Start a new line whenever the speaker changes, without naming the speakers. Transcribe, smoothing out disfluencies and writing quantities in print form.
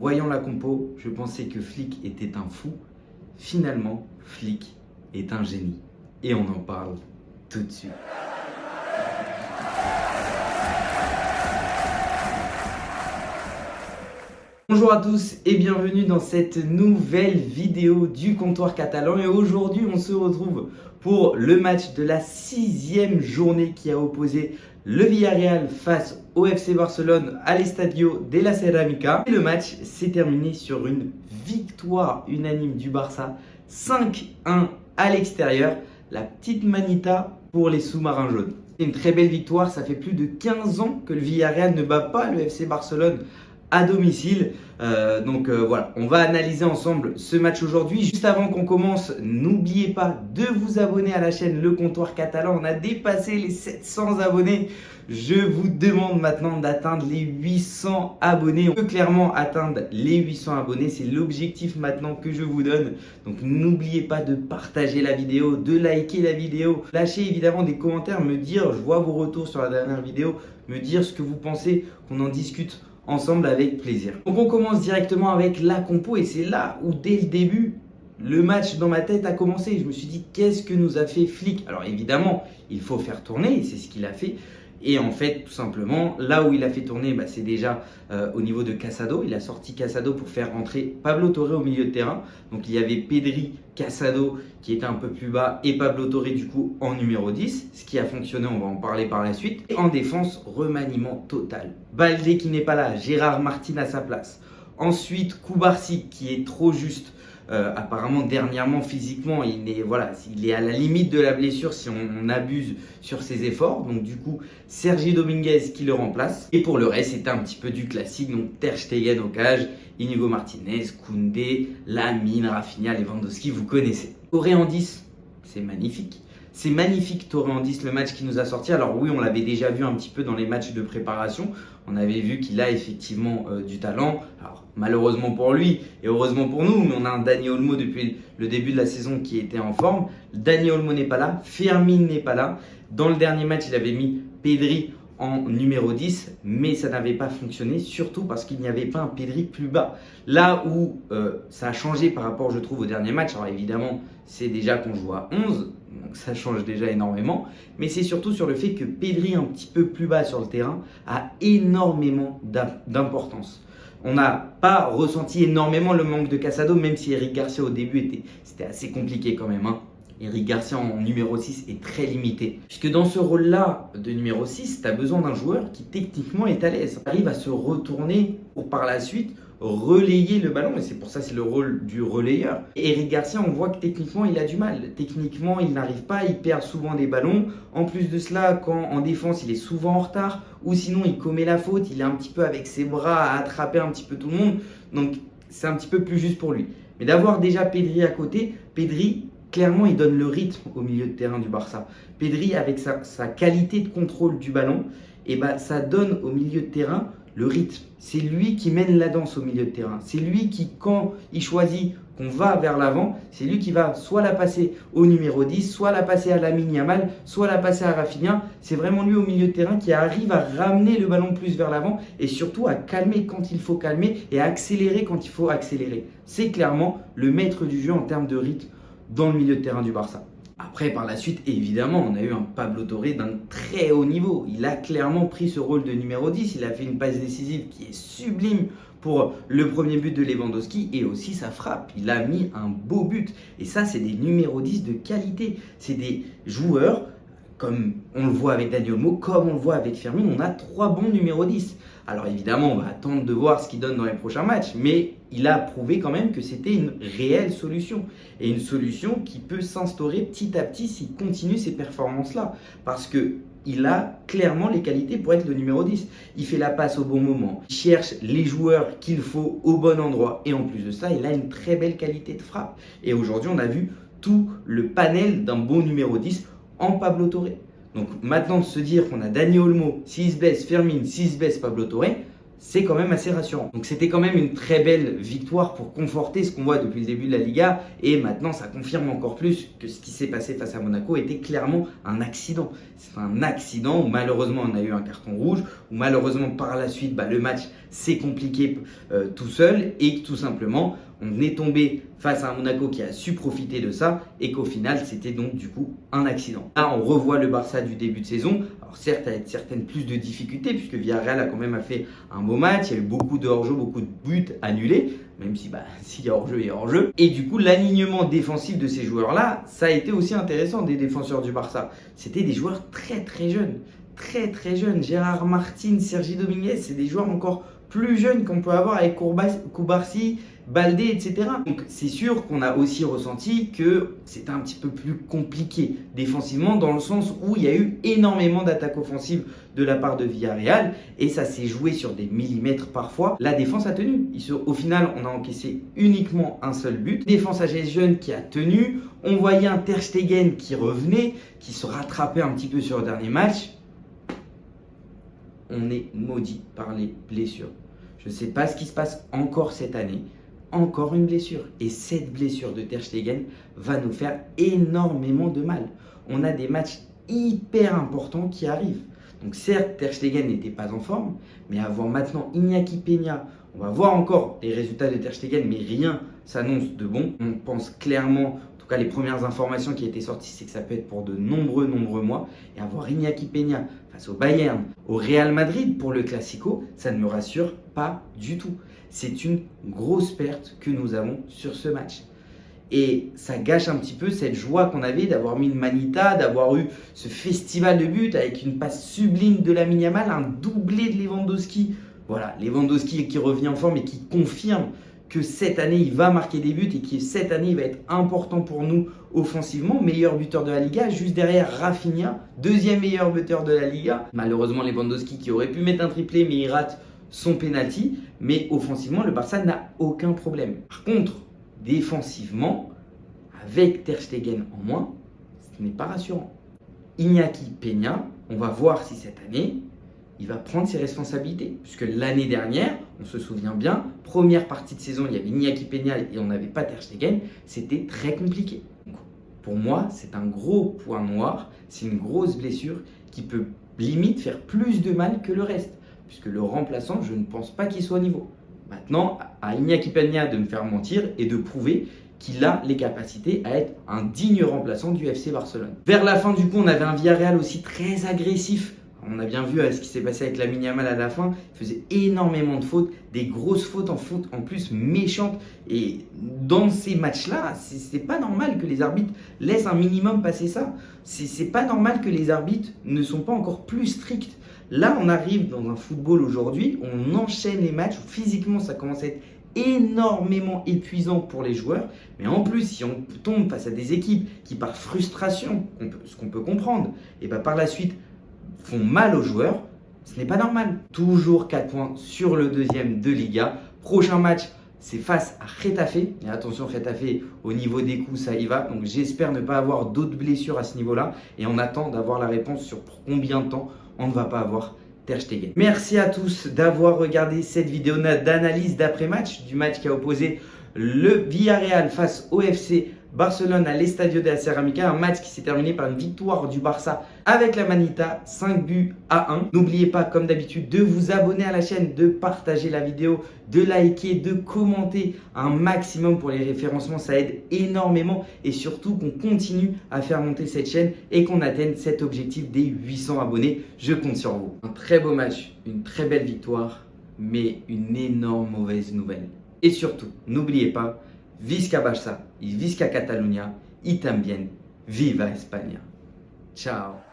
Voyant la compo, je pensais que Flick était un fou. Finalement, Flick est un génie. Et on en parle tout de suite. Bonjour à tous et bienvenue dans cette nouvelle vidéo du comptoir catalan. Et aujourd'hui, on se retrouve pour le match de la 6e journée qui a opposé le Villarreal face au FC Barcelone à l'Estadio de la Cerámica. Et le match s'est terminé sur une victoire unanime du Barça, 5-1 à l'extérieur. La petite manita pour les sous-marins jaunes. C'est une très belle victoire, ça fait plus de 15 ans que le Villarreal ne bat pas le FC Barcelone à domicile. Voilà, on va analyser ensemble ce match aujourd'hui. Juste avant qu'on commence, n'oubliez pas de vous abonner à la chaîne Le Comptoir Catalan. On a dépassé les 700 abonnés. Je vous demande maintenant d'atteindre les 800 abonnés. On peut clairement atteindre les 800 abonnés. C'est l'objectif maintenant que je vous donne. Donc n'oubliez pas de partager la vidéo, de liker la vidéo. Lâchez évidemment des commentaires, me dire, je vois vos retours sur la dernière vidéo, me dire ce que vous pensez, qu'on en discute ensemble avec plaisir. Donc on commence directement avec la compo et c'est là où dès le début le match dans ma tête a commencé. Je me suis dit qu'est-ce que nous a fait Flick. Alors évidemment il faut faire tourner et c'est ce qu'il a fait. Et en fait, tout simplement, là où il a fait tourner, c'est déjà au niveau de Casado. Il a sorti Casado pour faire rentrer Pablo Torre au milieu de terrain. Donc il y avait Pedri, Casado qui était un peu plus bas et Pablo Torre du coup en numéro 10. Ce qui a fonctionné, on va en parler par la suite. Et en défense, remaniement total. Baldé qui n'est pas là, Gérard Martin à sa place. Ensuite, Kubarsi qui est trop juste. Apparemment dernièrement physiquement il est à la limite de la blessure si on abuse sur ses efforts. Donc du coup Sergi Dominguez qui le remplace. Et pour le reste c'était un petit peu du classique. Donc Ter Stegen au cage, Inigo Martinez, Koundé, Lamine, Rafinha, Lewandowski, vous connaissez. Torre en 10, c'est magnifique. C'est magnifique Torre en 10, le match qui nous a sorti. Alors oui, on l'avait déjà vu un petit peu dans les matchs de préparation. On avait vu qu'il a effectivement du talent. Alors malheureusement pour lui et heureusement pour nous, mais on a un Dani Olmo depuis le début de la saison qui était en forme. Dani Olmo n'est pas là, Fermin n'est pas là. Dans le dernier match, il avait mis Pedri en numéro 10, mais ça n'avait pas fonctionné, surtout parce qu'il n'y avait pas un Pedri plus bas. Là où ça a changé par rapport, je trouve, au dernier match, alors évidemment, c'est déjà qu'on joue à 11, donc ça change déjà énormément, mais c'est surtout sur le fait que Pedri, un petit peu plus bas sur le terrain, a énormément d'importance. On n'a pas ressenti énormément le manque de Casado, même si Eric Garcia au début c'était assez compliqué quand même. Eric Garcia en numéro 6 est très limité. Puisque dans ce rôle-là de numéro 6, tu as besoin d'un joueur qui techniquement est à l'aise. Il arrive à se retourner pour par la suite relayer le ballon. Et c'est pour ça que c'est le rôle du relayeur. Et Eric Garcia, on voit que techniquement, il a du mal. Techniquement, il n'arrive pas, il perd souvent des ballons. En plus de cela, quand en défense, il est souvent en retard. Ou sinon, il commet la faute. Il est un petit peu avec ses bras à attraper un petit peu tout le monde. Donc, c'est un petit peu plus juste pour lui. Mais d'avoir déjà Pedri à côté, Pedri, clairement, il donne le rythme au milieu de terrain du Barça. Pedri, avec sa qualité de contrôle du ballon, ça donne au milieu de terrain le rythme. C'est lui qui mène la danse au milieu de terrain. C'est lui qui, quand il choisit qu'on va vers l'avant, c'est lui qui va soit la passer au numéro 10, soit la passer à Lamine Yamal, soit la passer à Rafinha. C'est vraiment lui au milieu de terrain qui arrive à ramener le ballon plus vers l'avant et surtout à calmer quand il faut calmer et à accélérer quand il faut accélérer. C'est clairement le maître du jeu en termes de rythme dans le milieu de terrain du Barça. Après, par la suite, évidemment, on a eu un Pablo Torre d'un très haut niveau. Il a clairement pris ce rôle de numéro 10. Il a fait une passe décisive qui est sublime pour le premier but de Lewandowski et aussi sa frappe. Il a mis un beau but. Et ça, c'est des numéros 10 de qualité. C'est des joueurs, comme on le voit avec Dani Olmo, comme on le voit avec Fermin, on a 3 bons numéros 10. Alors évidemment, on va attendre de voir ce qu'il donne dans les prochains matchs, mais il a prouvé quand même que c'était une réelle solution. Et une solution qui peut s'instaurer petit à petit s'il continue ces performances-là. Parce qu'il a clairement les qualités pour être le numéro 10. Il fait la passe au bon moment, il cherche les joueurs qu'il faut au bon endroit. Et en plus de ça, il a une très belle qualité de frappe. Et aujourd'hui, on a vu tout le panel d'un bon numéro 10 en Pablo Torre. Donc maintenant de se dire qu'on a Dani Olmo, s'il se blesse, Fermin, s'il se blesse, Pablo Torre, c'est quand même assez rassurant. Donc c'était quand même une très belle victoire pour conforter ce qu'on voit depuis le début de la Liga. Et maintenant, ça confirme encore plus que ce qui s'est passé face à Monaco était clairement un accident. C'est un accident où malheureusement on a eu un carton rouge, où malheureusement par la suite le match s'est compliqué tout seul et que tout simplement on est tombé face à un Monaco qui a su profiter de ça et qu'au final c'était donc du coup un accident. Là on revoit le Barça du début de saison. Alors certes avec certaines plus de difficultés puisque Villarreal a quand même fait un beau match, il y a eu beaucoup de hors-jeu, beaucoup de buts annulés, même si s'il y a hors-jeu, il y a hors-jeu. Et du coup l'alignement défensif de ces joueurs-là, ça a été aussi intéressant des défenseurs du Barça. C'était des joueurs très très jeunes. Très jeunes. Gérard Martin, Sergi Dominguez, c'est des joueurs encore plus jeunes qu'on peut avoir avec Koubarsi, Baldé, etc. Donc c'est sûr qu'on a aussi ressenti que c'était un petit peu plus compliqué défensivement dans le sens où il y a eu énormément d'attaques offensives de la part de Villarreal et ça s'est joué sur des millimètres parfois. La défense a tenu. Au final, on a encaissé uniquement un seul but. Défense AG jeune qui a tenu. On voyait un Ter Stegen qui revenait, qui se rattrapait un petit peu sur le dernier match. On est maudit par les blessures. Je ne sais pas ce qui se passe encore cette année. Encore une blessure. Et cette blessure de Ter Stegen va nous faire énormément de mal. On a des matchs hyper importants qui arrivent. Donc certes, Ter Stegen n'était pas en forme, mais avoir maintenant Iñaki Peña, on va voir encore les résultats de Ter Stegen, mais rien s'annonce de bon. On pense clairement, en tout cas les premières informations qui étaient sorties, c'est que ça peut être pour de nombreux mois. Et avoir Iñaki Peña face au Bayern, au Real Madrid pour le Classico, ça ne me rassure pas du tout. C'est une grosse perte que nous avons sur ce match. Et ça gâche un petit peu cette joie qu'on avait d'avoir mis une Manita, d'avoir eu ce festival de buts avec une passe sublime de Lamine Yamal, un doublé de Lewandowski. Voilà, Lewandowski qui revient en forme et qui confirme que cette année il va marquer des buts et que cette année il va être important pour nous offensivement. Meilleur buteur de la Liga, juste derrière Rafinha, deuxième meilleur buteur de la Liga. Malheureusement Lewandowski qui aurait pu mettre un triplé mais il rate son penalty. Mais offensivement le Barça n'a aucun problème. Par contre, défensivement, avec Ter Stegen en moins, ce n'est pas rassurant. Iñaki Peña, on va voir si cette année, il va prendre ses responsabilités. Puisque l'année dernière, on se souvient bien, première partie de saison, il y avait Iñaki Peña et on n'avait pas Ter Stegen, c'était très compliqué. Donc, pour moi, c'est un gros point noir, c'est une grosse blessure qui peut limite faire plus de mal que le reste. Puisque le remplaçant, je ne pense pas qu'il soit au niveau. Maintenant, à Iñaki Peña de me faire mentir et de prouver qu'il a les capacités à être un digne remplaçant du FC Barcelone. Vers la fin du coup, on avait un Villarreal aussi très agressif. On a bien vu ce qui s'est passé avec Lamine Yamal à la fin. Il faisait énormément de fautes, des grosses fautes en plus méchantes. Et dans ces matchs-là, c'est pas normal que les arbitres laissent un minimum passer ça. C'est pas normal que les arbitres ne sont pas encore plus stricts. Là, on arrive dans un football aujourd'hui, on enchaîne les matchs où physiquement ça commence à être énormément épuisant pour les joueurs. Mais en plus, si on tombe face à des équipes qui par frustration, ce qu'on peut comprendre, et par la suite font mal aux joueurs, ce n'est pas normal. Toujours 4 points sur le deuxième de Liga. Prochain match, c'est face à Getafe. Et attention, Getafe, au niveau des coups, ça y va. Donc j'espère ne pas avoir d'autres blessures à ce niveau-là. Et on attend d'avoir la réponse sur pour combien de temps on ne va pas avoir Ter Stegen. Merci à tous d'avoir regardé cette vidéo d'analyse d'après-match du match qui a opposé le Villarreal face au FC Barcelone à l'Estadio de la Ceramica, un match qui s'est terminé par une victoire du Barça avec la Manita, 5-1. N'oubliez pas, comme d'habitude, de vous abonner à la chaîne, de partager la vidéo, de liker, de commenter un maximum pour les référencements, ça aide énormément et surtout qu'on continue à faire monter cette chaîne et qu'on atteigne cet objectif des 800 abonnés. Je compte sur vous. Un très beau match, une très belle victoire, mais une énorme mauvaise nouvelle. Et surtout, n'oubliez pas, Visca Barça y Visca Catalunya y también Viva España. Ciao.